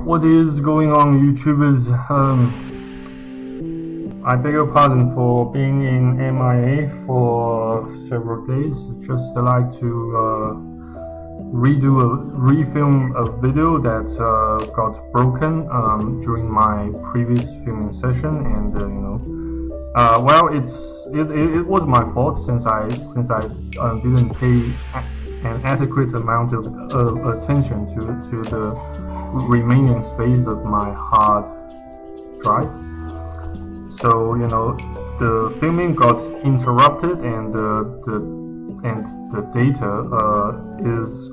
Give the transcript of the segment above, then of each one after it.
What is going on, YouTubers? I beg your pardon for being in MIA for several days. Just like to refilm a video that got broken during my previous filming session, and well, it was my fault since I didn't pay an adequate amount of attention to the remaining space of my hard drive. So the filming got interrupted, and the data is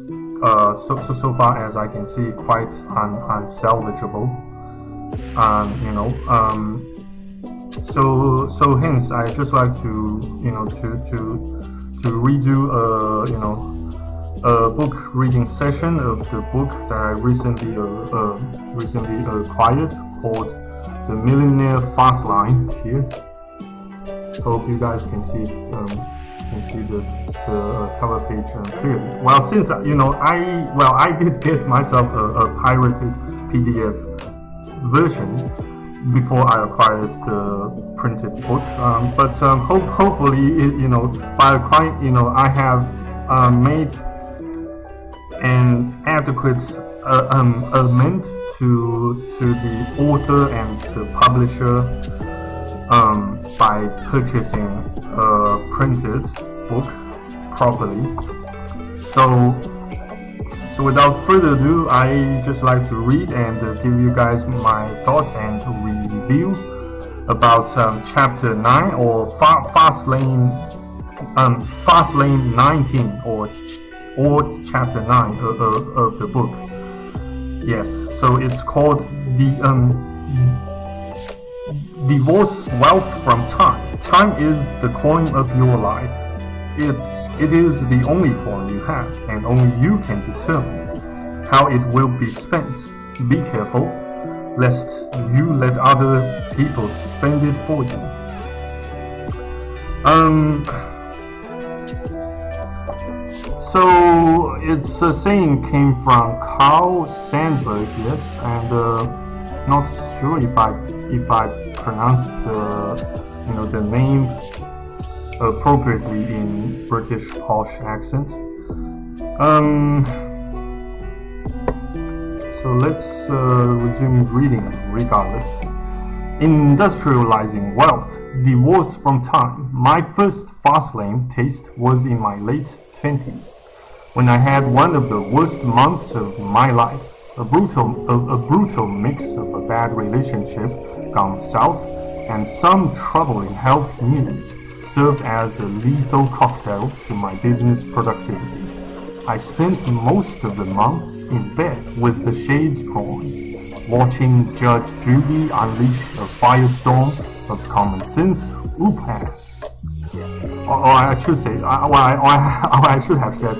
so far as I can see quite unsalvageable. So hence I just like to redo a book reading session of the book that I recently acquired, called The Millionaire Fastlane. Here, hope you guys can see it. Can see the cover page clearly. Well, since I did get myself a pirated PDF version before I acquired the printed book, but hopefully, by acquiring, I have made an adequate amendment to the author and the publisher by purchasing a printed book properly. So without further ado, I just like to read and give you guys my thoughts and review about chapter 9, or Fastlane 19, or chapter 9 of the book. Yes, so it's called the Divorce Wealth from Time. Time is the coin of your life. It is the only coin you have, and only you can determine how it will be spent. Be careful, lest you let other people spend it for you. So it's a saying came from Carl Sandburg, yes, and not sure if I pronounced the name appropriately in British Posh accent. So let's resume reading regardless. Industrializing wealth, divorce from time. My first Fastlane taste was in my late 20s, when I had one of the worst months of my life. A brutal mix of a bad relationship gone south and some troubling health news served as a lethal cocktail to my business productivity. I spent most of the month in bed with the shades drawn, watching Judge Judy unleash a firestorm of common sense whoop-ass. Or I should say, I should have said,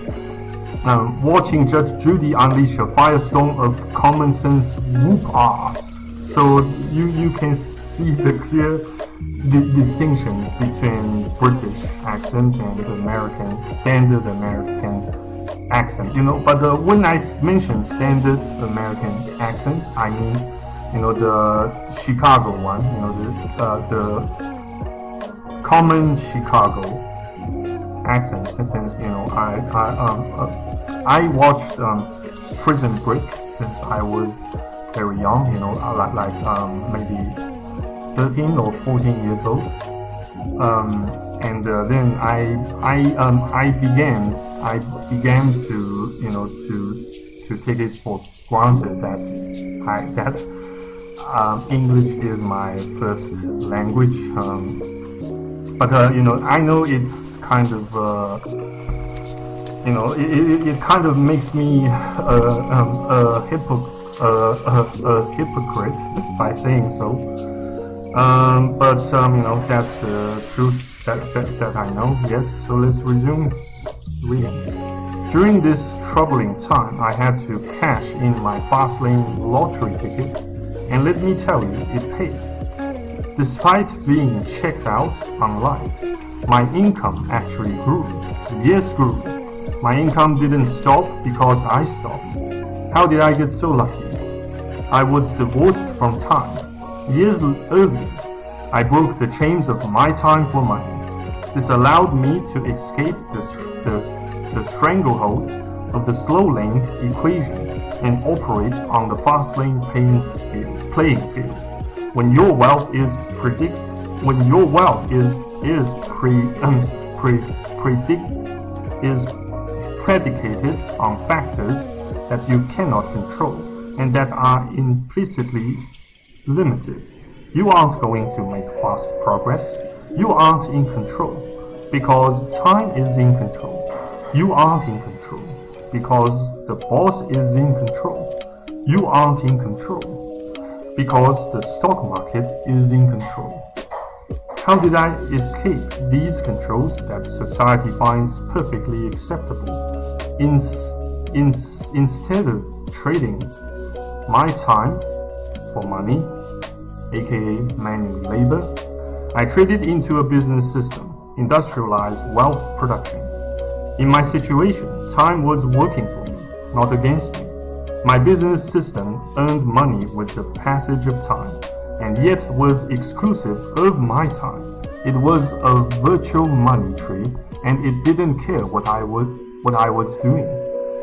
watching Judge Judy unleash a firestorm of common sense whoop-ass. So you can see the clear distinction between British accent and standard American accent. But when I mention standard American accent, I mean the Chicago one, the common Chicago accent. Since I watched Prison Break since I was very young, maybe 13 or 14 years old, and then I began to take it for granted that English is my first language. But I know it's kind of it kind of makes me a hypocrite by saying so. But that's the truth that I know. Yes, so let's resume reading. During this troubling time, I had to cash in my Fastlane lottery ticket, and let me tell you, it paid. Despite being checked out on life, my income actually grew. Yes, grew. My income didn't stop because I stopped. How did I get so lucky? I was divorced from time. Years earlier, I broke the chains of my time for money. This allowed me to escape the stranglehold of the slow lane equation and operate on the fast lane playing field. When your wealth is predicated on factors that you cannot control and that are implicitly limited, you aren't going to make fast progress. You aren't in control because time is in control. You aren't in control because the boss is in control. You aren't in control because the stock market is in control. How did I escape these controls that society finds perfectly acceptable? Instead of trading my time for money, aka manual labor, I traded into a business system, industrialized wealth production. In my situation, time was working for me, not against me. My business system earned money with the passage of time, and yet was exclusive of my time. It was a virtual money tree, and it didn't care what I was doing,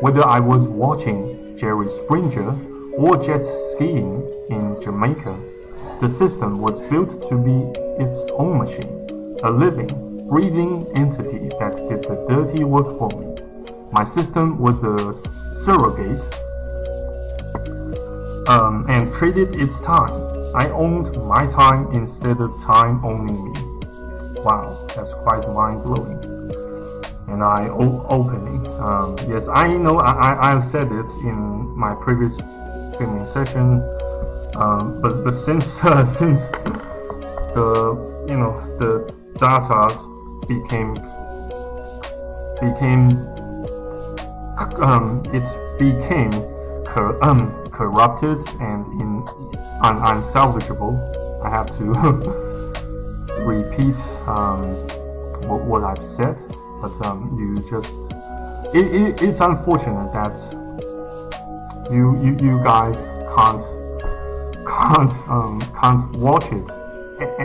whether I was watching Jerry Springer or jet skiing in Jamaica. The system was built to be its own machine, a living, breathing entity that did the dirty work for me. My system was a surrogate and traded its time. I owned my time instead of time owning me. Wow, that's quite mind-blowing and eye-opening. Yes, I know I've said it in my previous filming session, but since the data became corrupted and unsalvageable, I have to repeat what I've said. But it's unfortunate that you guys can't watch it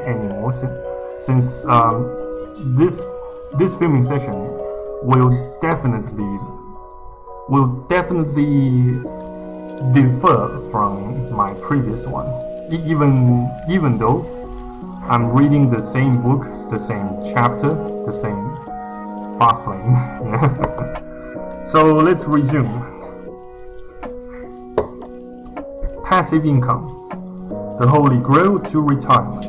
anymore, since this filming session will definitely differ from my previous ones, even though I'm reading the same book, the same chapter, the same Fastlane. Yeah. So let's resume. Passive income, the holy grail to retirement.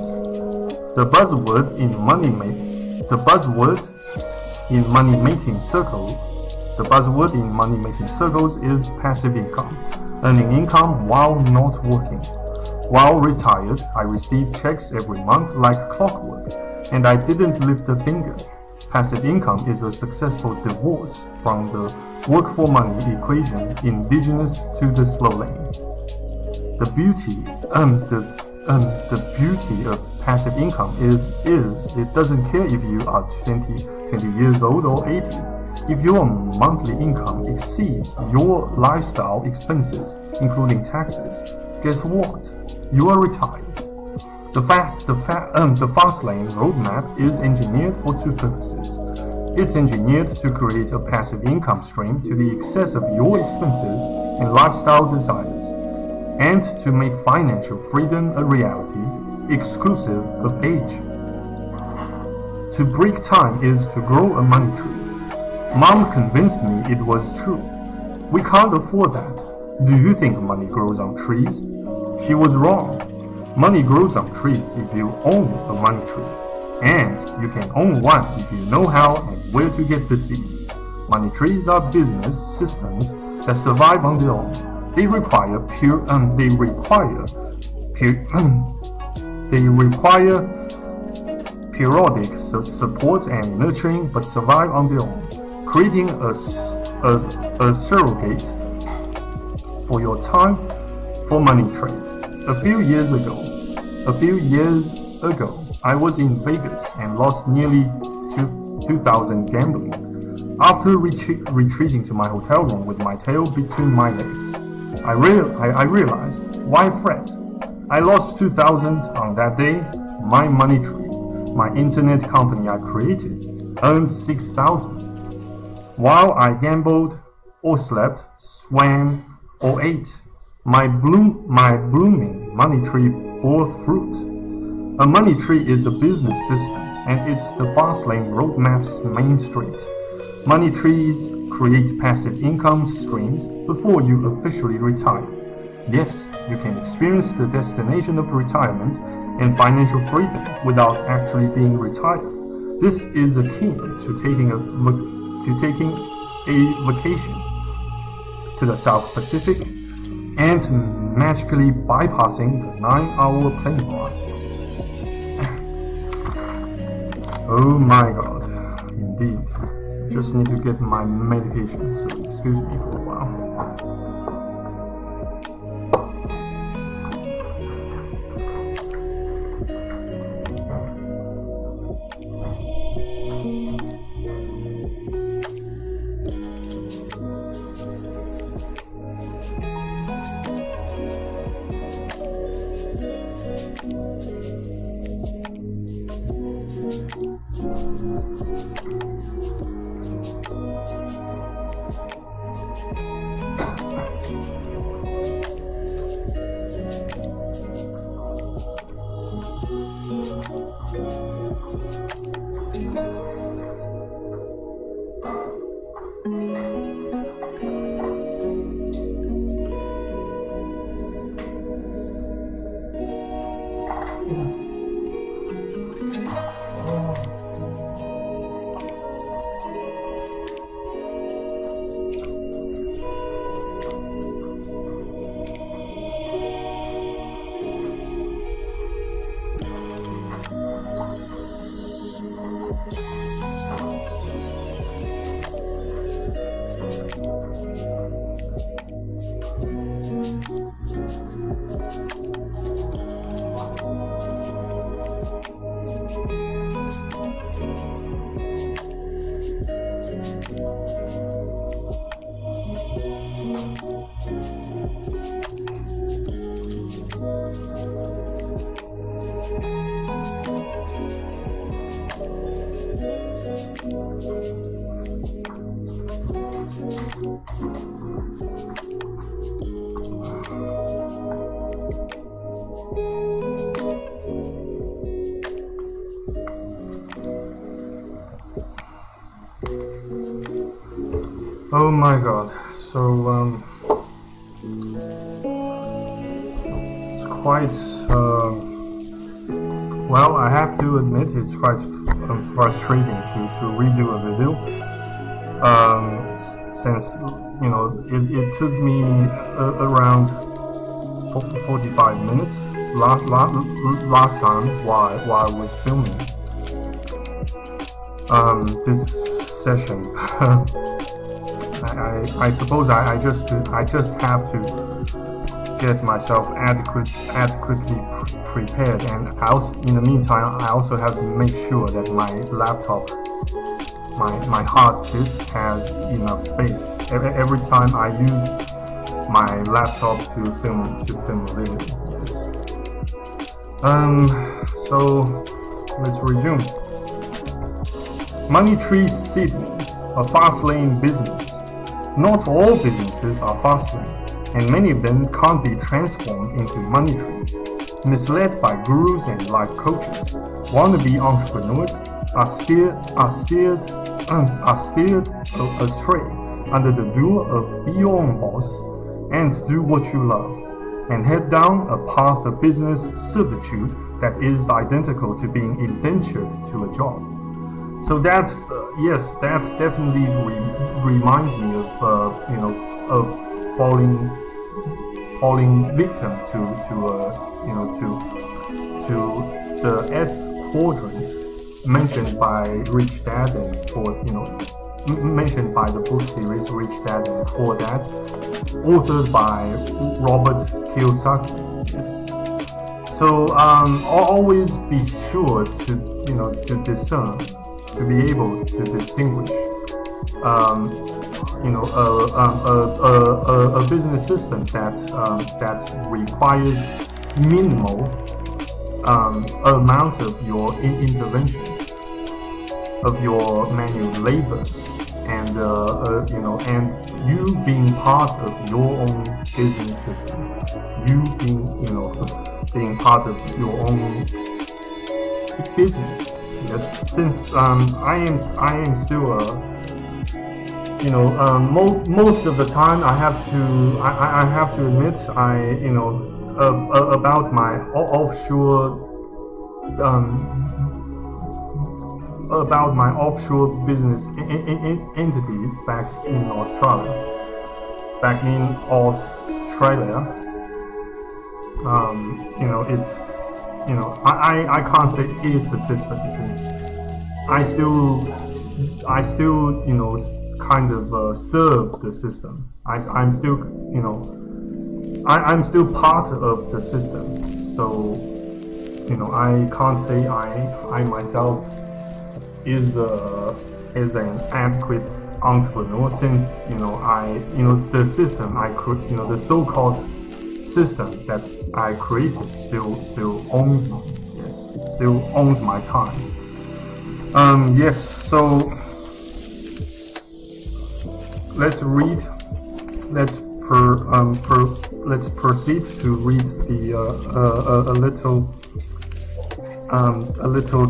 The buzzword in money-making circles is passive income, earning income while not working. While retired, I received checks every month like clockwork, and I didn't lift a finger. Passive income is a successful divorce from the work for money equation indigenous to the slow lane. The beauty of passive income is it doesn't care if you are 20 years old or 80. If your monthly income exceeds your lifestyle expenses, including taxes, guess what? You are retired. The fast lane roadmap is engineered for two purposes. It's engineered to create a passive income stream to the excess of your expenses and lifestyle desires, and to make financial freedom a reality, exclusive of age. To break time is to grow a money tree. Mom convinced me it was true. We can't afford that. Do you think money grows on trees? She was wrong. Money grows on trees if you own a money tree. And you can own one if you know how and where to get the seeds. Money trees are business systems that survive on their own. They require periodic support and nurturing, but survive on their own, creating a surrogate for your time for money trade. A few years ago, I was in Vegas and lost nearly $2,000 gambling. After retreating to my hotel room with my tail between my legs, I realized, why fret? I lost 2,000 on that day. My money tree, my internet company I created, earned 6,000. While I gambled, or slept, swam, or ate, my blooming money tree bore fruit. A money tree is a business system, and it's the Fastlane roadmap's main street. Money trees create passive income streams before you officially retire. Yes, you can experience the destination of retirement and financial freedom without actually being retired. This is akin to taking a vacation to the South Pacific and magically bypassing the 9-hour plane ride. Oh my god, indeed. Just need to get my medication, so excuse me for a while. Oh my god, so it's quite, well, I have to admit it's quite frustrating to redo a video, since, you know, it took me around 45 minutes last time while I was filming this session. I suppose I just have to get myself adequately prepared, and in the meantime I also have to make sure that my laptop, my hard disk has enough space. Every time I use my laptop to film a video. Yes. So let's resume. Money tree seedlings, a Fastlane business. Not all businesses are Fastlane, and many of them can't be transformed into money trees. Misled by gurus and life coaches, wannabe entrepreneurs are steered astray under the lure of be your own boss and do what you love, and head down a path of business servitude that is identical to being indentured to a job. So that's yes, that definitely reminds me of of falling victim to the S quadrant mentioned by Rich Dad and Poor, mentioned by the book series Rich Dad and Poor Dad, authored by Robert Kiyosaki. Yes. So always be sure to to discern, to be able to distinguish a business system that requires minimal amount of your intervention, of your manual labor, and and you being part of your own business system, you being part of your own business. Yes, since I am still most of the time I have to admit about my offshore business entities back in Australia. I can't say it's a system, since I still kind of serve the system. I'm still part of the system, so I can't say I myself is an adequate entrepreneur, since the system the so-called system that I created still owns me. Yes, still owns my time. Yes, so let's proceed to read the a little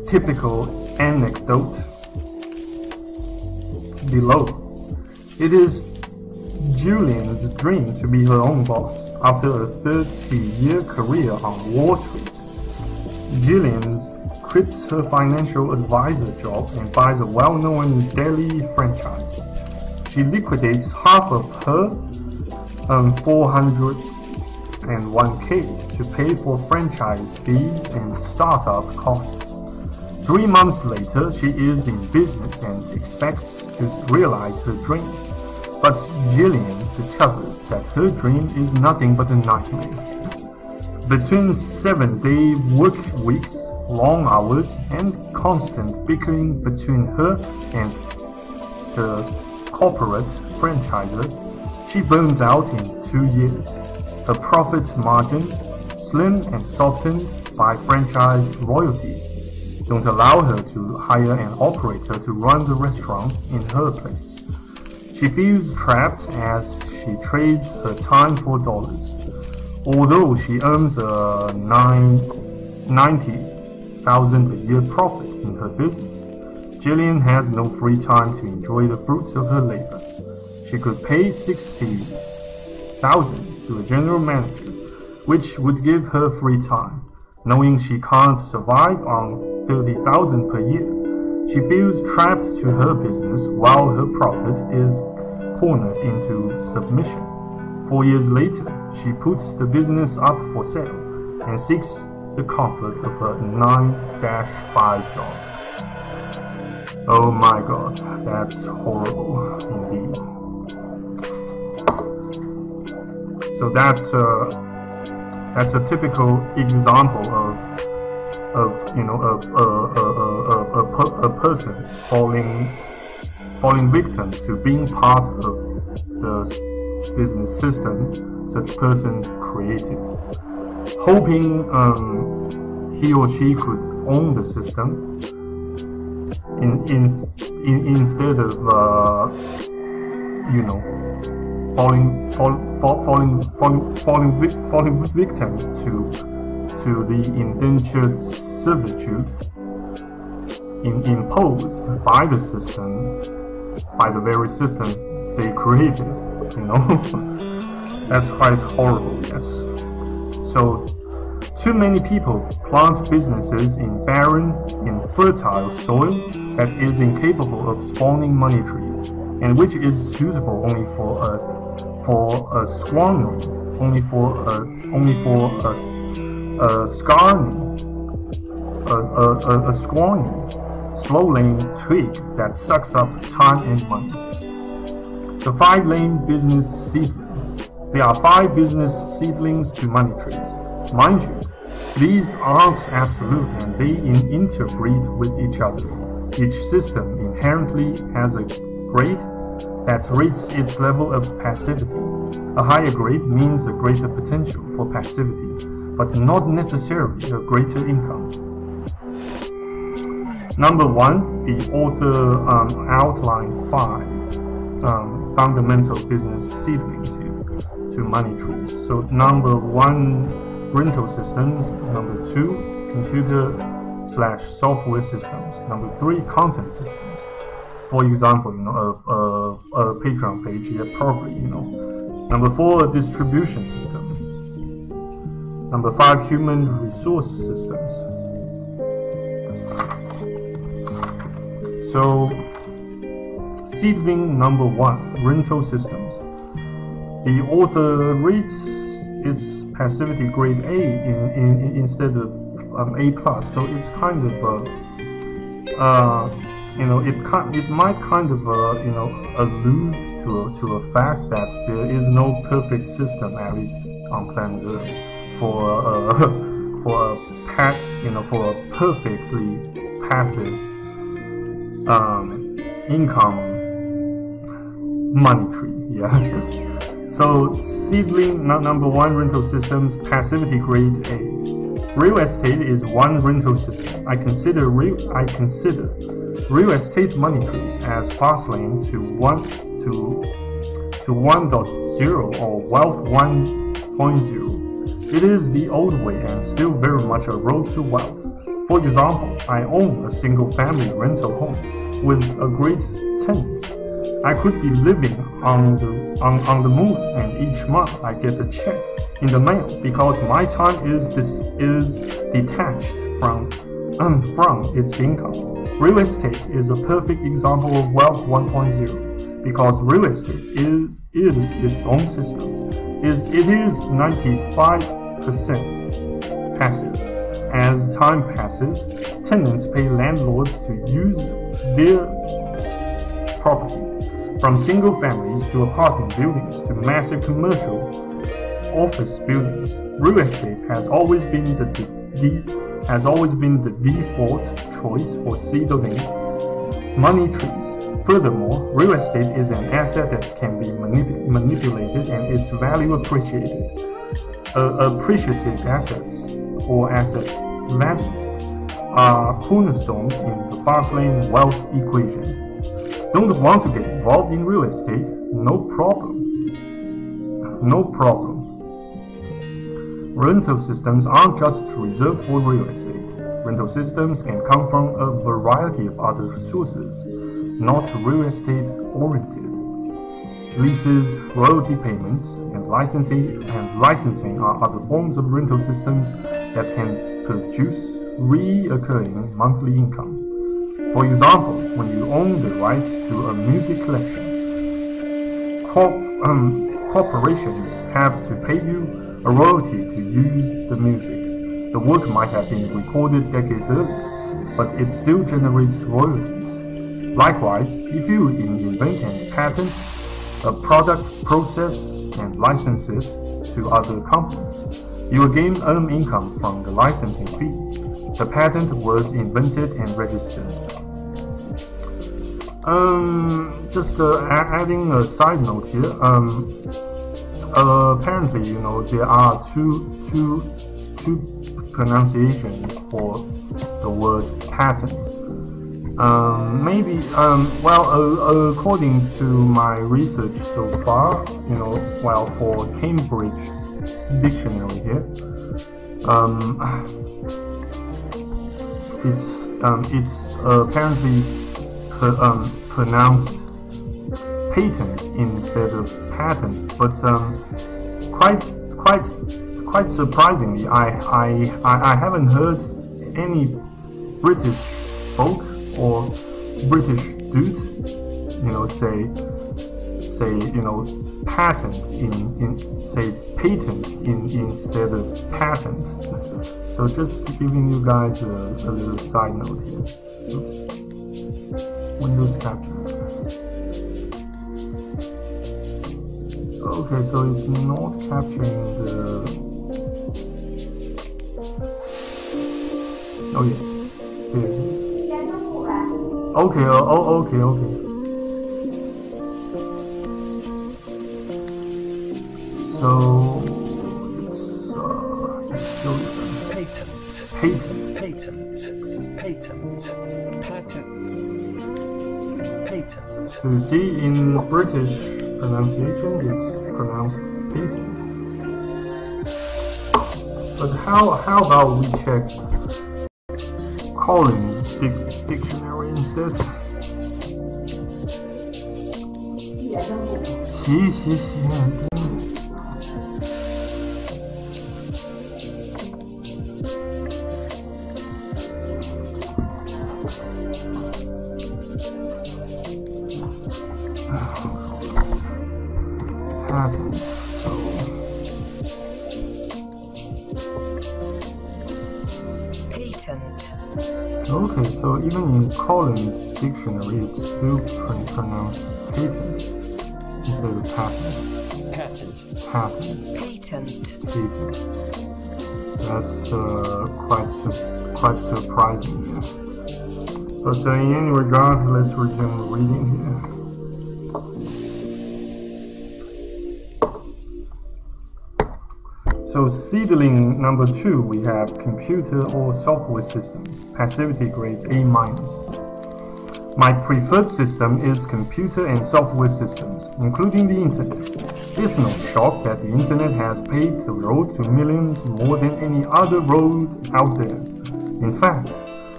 typical anecdote below. It is Julian's dream to be her own boss. After a 30-year career on Wall Street, Julian quits her financial advisor job and buys a well-known deli franchise. She liquidates half of her 401k to pay for franchise fees and startup costs. 3 months later, she is in business and expects to realize her dream. But Jillian discovers that her dream is nothing but a nightmare. Between 7-day work weeks, long hours, and constant bickering between her and the corporate franchisor, she burns out in 2 years. Her profit margins, slim and softened by franchise royalties, don't allow her to hire an operator to run the restaurant in her place. She feels trapped as she trades her time for dollars. Although she earns a $90,000 a year profit in her business, Jillian has no free time to enjoy the fruits of her labor. She could pay $60,000 to a general manager, which would give her free time. Knowing she can't survive on $30,000 per year, she feels trapped to her business while her profit is cornered into submission. 4 years later, she puts the business up for sale and seeks the comfort of a 9-5 job. Oh my god, that's horrible indeed. So that's a typical example of a person falling victim to being part of the business system such person created, hoping he or she could own the system instead of falling victim to the indentured servitude imposed by the system, by the very system they created. That's quite horrible. Yes. So too many people plant businesses in barren, infertile soil that is incapable of spawning money trees, and which is suitable only for a squandering, a scrawny, slow-lane twig that sucks up time and money. The 5-lane business seedlings. There are 5 business seedlings to money trees. Mind you, these aren't absolute and they interbreed with each other. Each system inherently has a grade that rates its level of passivity. A higher grade means a greater potential for passivity, but not necessarily a greater income. Number 1, the author outlined 5 fundamental business seedlings here to money trees. So number 1, rental systems. Number 2, computer/software systems. Number 3, content systems. For example, a Patreon page here, probably, Number 4, a distribution system. Number 5, human resource systems. So, seedling number 1, rental systems. The author rates its passivity grade A instead of A+, so it's kind of it might kind of allude to a fact that there is no perfect system, at least on planet Earth, for a perfectly passive income money tree. Yeah. So seedling number 1, rental systems, passivity grade A. Real estate is one rental system. I consider real estate money trees as Fastlane to 1.0 or wealth 1.0. It is the old way and still very much a road to wealth. For example, I own a single-family rental home with a great tenant. I could be living on the moon, and each month I get a check in the mail because my time is detached from its income. Real estate is a perfect example of wealth 1.0 because real estate is its own system. It is 95% passive. As time passes, tenants pay landlords to use their property, from single families to apartment buildings to massive commercial office buildings. Real estate has always been the default choice for seedling money trees. Furthermore, real estate is an asset that can be manipulated and its value appreciated. Appreciative assets or asset values are cornerstones in the Fastlane wealth equation. Don't want to get involved in real estate? No problem. No problem. Rental systems aren't just reserved for real estate. Rental systems can come from a variety of other sources, not real estate oriented. Leases, royalty payments, and licensing are other forms of rental systems that can produce recurring monthly income. For example, when you own the rights to a music collection, corporations have to pay you a royalty to use the music. The work might have been recorded decades earlier, but it still generates royalties. Likewise, if you invent and patent a product, process, and license it to other companies, you again earn income from the licensing fee. The patent was invented and registered. Just adding a side note here. Apparently, there are two pronunciations for the word patent. According to my research so far, for Cambridge Dictionary here, it's apparently pronounced patent instead of patent, but quite surprisingly, I haven't heard any British folk or British dude, say patent say patent instead of patent. So just giving you guys a little side note here. Oops. Windows capture. Okay, so it's not capturing the. Oh yeah, here it is. Okay, okay. So let's just show you them. Patent. Patent. Patent. Patent. Patent. Patent. So you see, in British pronunciation, it's pronounced patent. But how about we check Collins dictionary instead? 洗洗洗。Patent. Patent. Okay, so even in Collins dictionary, it's still pronounced patent instead of patent. Patent. Patent. Patent. Patent. That's quite surprising. Yeah. But in any regard, let's resume reading here. So seedling number 2, we have computer or software systems, passivity grade A-. My preferred system is computer and software systems, including the internet. It's no shock that the internet has paved the road to millions more than any other road out there. In fact,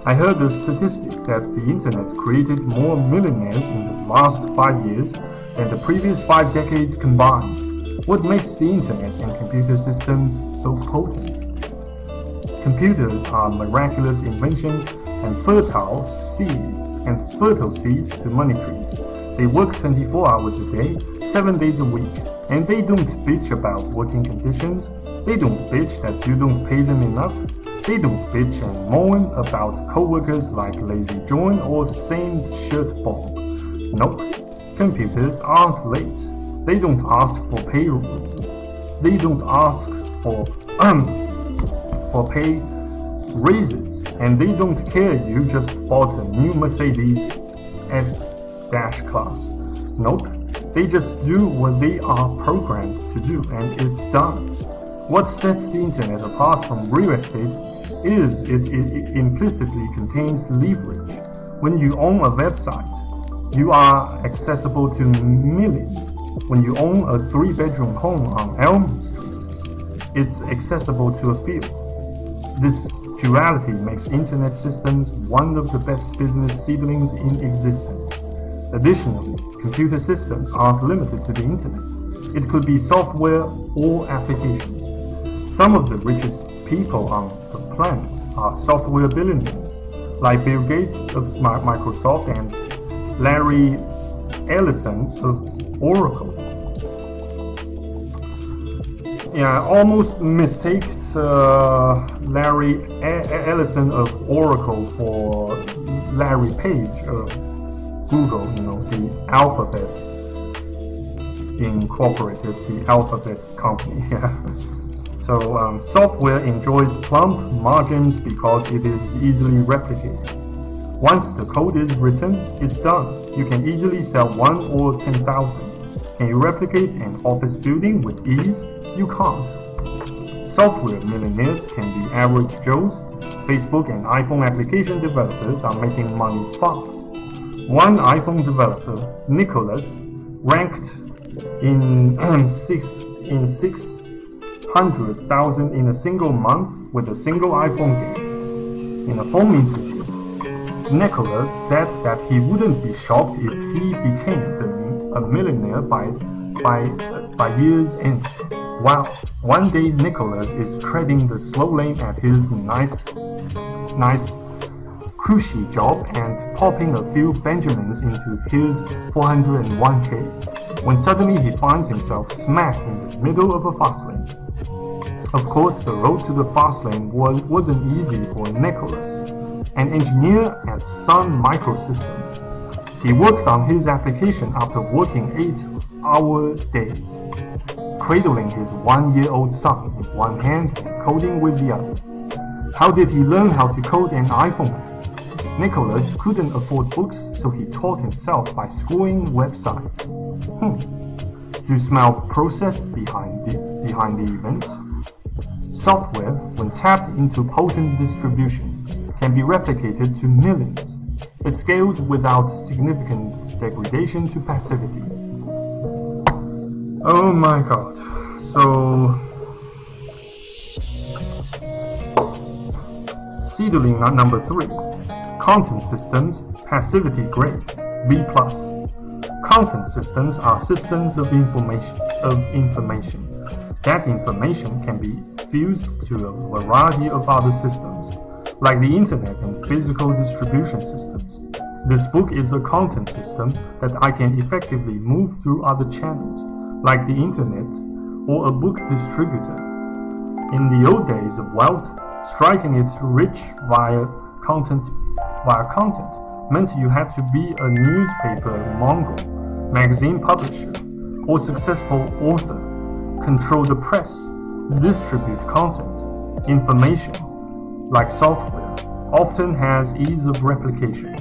I heard a statistic that the internet created more millionaires in the last 5 years than the previous 5 decades combined. What makes the internet and computer systems so potent? Computers are miraculous inventions and fertile seeds to money trees. They work 24 hours a day, 7 days a week, and they don't bitch about working conditions. They don't bitch that you don't pay them enough. They don't bitch and moan about coworkers like Lazy John or Same Shirt Bob. Nope, computers aren't late. They don't ask for payroll. They don't ask for pay raises, and they don't care you just bought a new Mercedes S-class. Nope, they just do what they are programmed to do, and it's done. What sets the internet apart from real estate is it implicitly contains leverage. When you own a website, you are accessible to millions. When you own a 3-bedroom home on Elm Street, it's accessible to a few. This duality makes internet systems one of the best business seedlings in existence. Additionally, computer systems aren't limited to the internet. It could be software or applications. Some of the richest people on the planet are software billionaires, like Bill Gates of Microsoft and Larry Ellison of Oracle. Yeah, almost mistaked Larry Ellison of Oracle for Larry Page of Google, the Alphabet Incorporated, the Alphabet company. Yeah. So software enjoys plump margins because it is easily replicated. Once the code is written, it's done. You can easily sell 1 or 10,000. Can you replicate an office building with ease? You can't. Software millionaires can be average Joes. Facebook and iPhone application developers are making money fast. One iPhone developer, Nicholas, ranked in 600,000 in a single month with a single iPhone game. In a phone interview, Nicholas said that he wouldn't be shocked if he became a millionaire by year's end. Wow! One day Nicholas is treading the slow lane at his nice cushy job and popping a few Benjamins into his 401k, when suddenly he finds himself smack in the middle of a fast lane. Of course, the road to the fast lane wasn't easy for Nicholas, an engineer at Sun Microsystems. He worked on his application after working 8-hour days, cradling his 1-year-old son with one hand and coding with the other. How did he learn how to code an iPhone app? Nicholas couldn't afford books, so he taught himself by scrolling websites. You smell process behind behind the event. Software, when tapped into potent distribution, can be replicated to millions. It scales without significant degradation to passivity. Oh my god. So, seedling number 3. Content systems, passivity grade, B+. Content systems are systems of information. That information can be fused to a variety of other systems, like the internet and physical distribution systems. This book is a content system that I can effectively move through other channels, like the internet or a book distributor. In the old days of wealth, striking it rich via content meant you had to be a newspaper mogul, magazine publisher, or successful author, control the press, distribute content. Information, like software, often has ease of replication.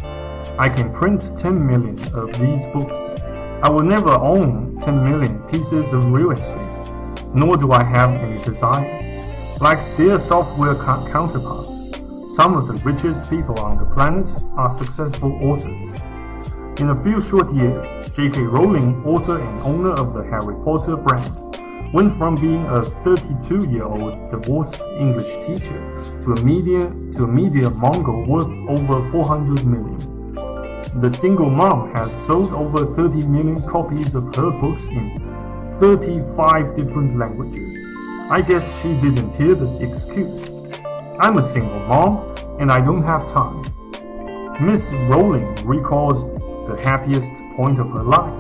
I can print 10 million of these books. I will never own 10 million pieces of real estate, nor do I have any desire. Like their software counterparts, some of the richest people on the planet are successful authors. In a few short years, J.K. Rowling, author and owner of the Harry Potter brand, went from being a 32-year-old divorced English teacher to a media mogul worth over 400 million. The single mom has sold over 30 million copies of her books in 35 different languages. I guess she didn't hear the excuse. I'm a single mom and I don't have time. Miss Rowling recalls the happiest point of her life,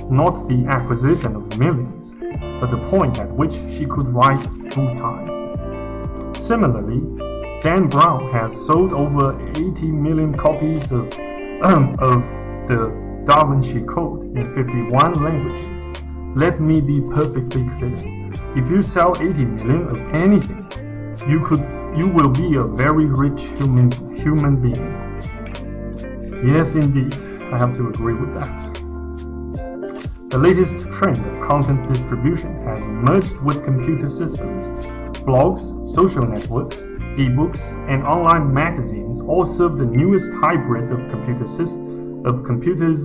not the acquisition of millions, but the point at which she could write full-time. Similarly, Dan Brown has sold over 80 million copies of the Da Vinci Code in 51 languages. Let me be perfectly clear. If you sell 80 million of anything, you will be a very rich human being. Yes, indeed, I have to agree with that. The latest trend of content distribution has merged with computer systems. Blogs, social networks, ebooks, and online magazines all serve the newest hybrid of computer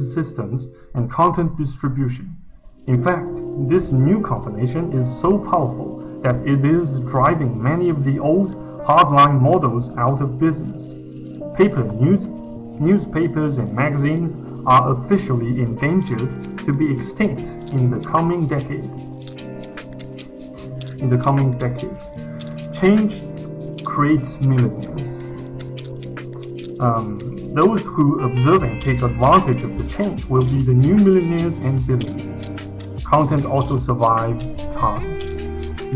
systems and content distribution. In fact, this new combination is so powerful that it is driving many of the old hardline models out of business. Newspapers and magazines are officially endangered to be extinct in the coming decade. Change creates millionaires. Those who observe and take advantage of the change will be the new millionaires and billionaires. Content also survives time.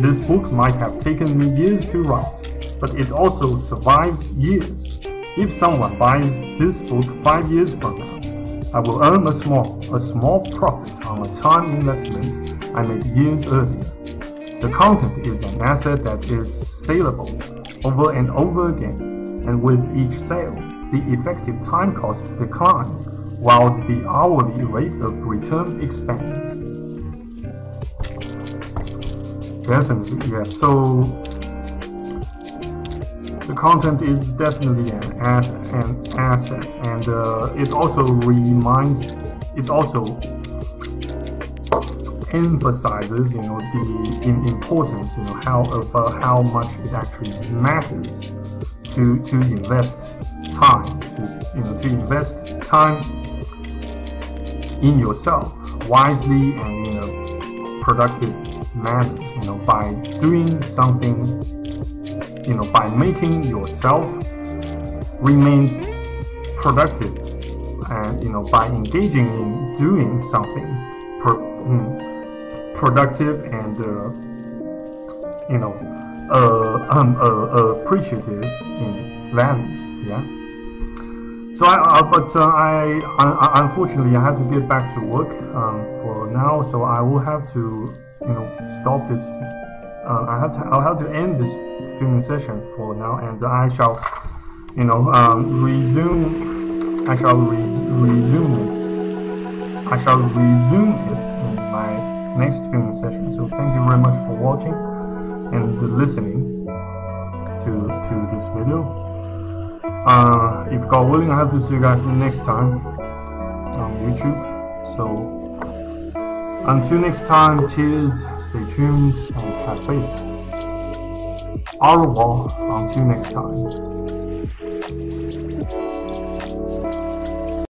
This book might have taken me years to write, but it also survives years. If someone buys this book 5 years from now, I will earn a small profit on a time investment I made years earlier. The content is an asset that is saleable over and over again, and with each sale, the effective time cost declines while the hourly rate of return expands. Definitely, yes. So the content is definitely an asset, and it also emphasizes, the importance, how much it actually matters to invest time, to invest time in yourself wisely and in a productive manner, by doing something, by making yourself remain productive, and by engaging in doing something productive and appreciative in values. Yeah. So unfortunately I have to get back to work for now. So I will have to stop this. I'll have to end this filming session for now, and I shall resume. I shall resume it in next filming session. So thank you very much for watching and listening to this video. If God willing, I have to see you guys next time on YouTube. So until next time, cheers, stay tuned, and have faith. Au revoir, until next time.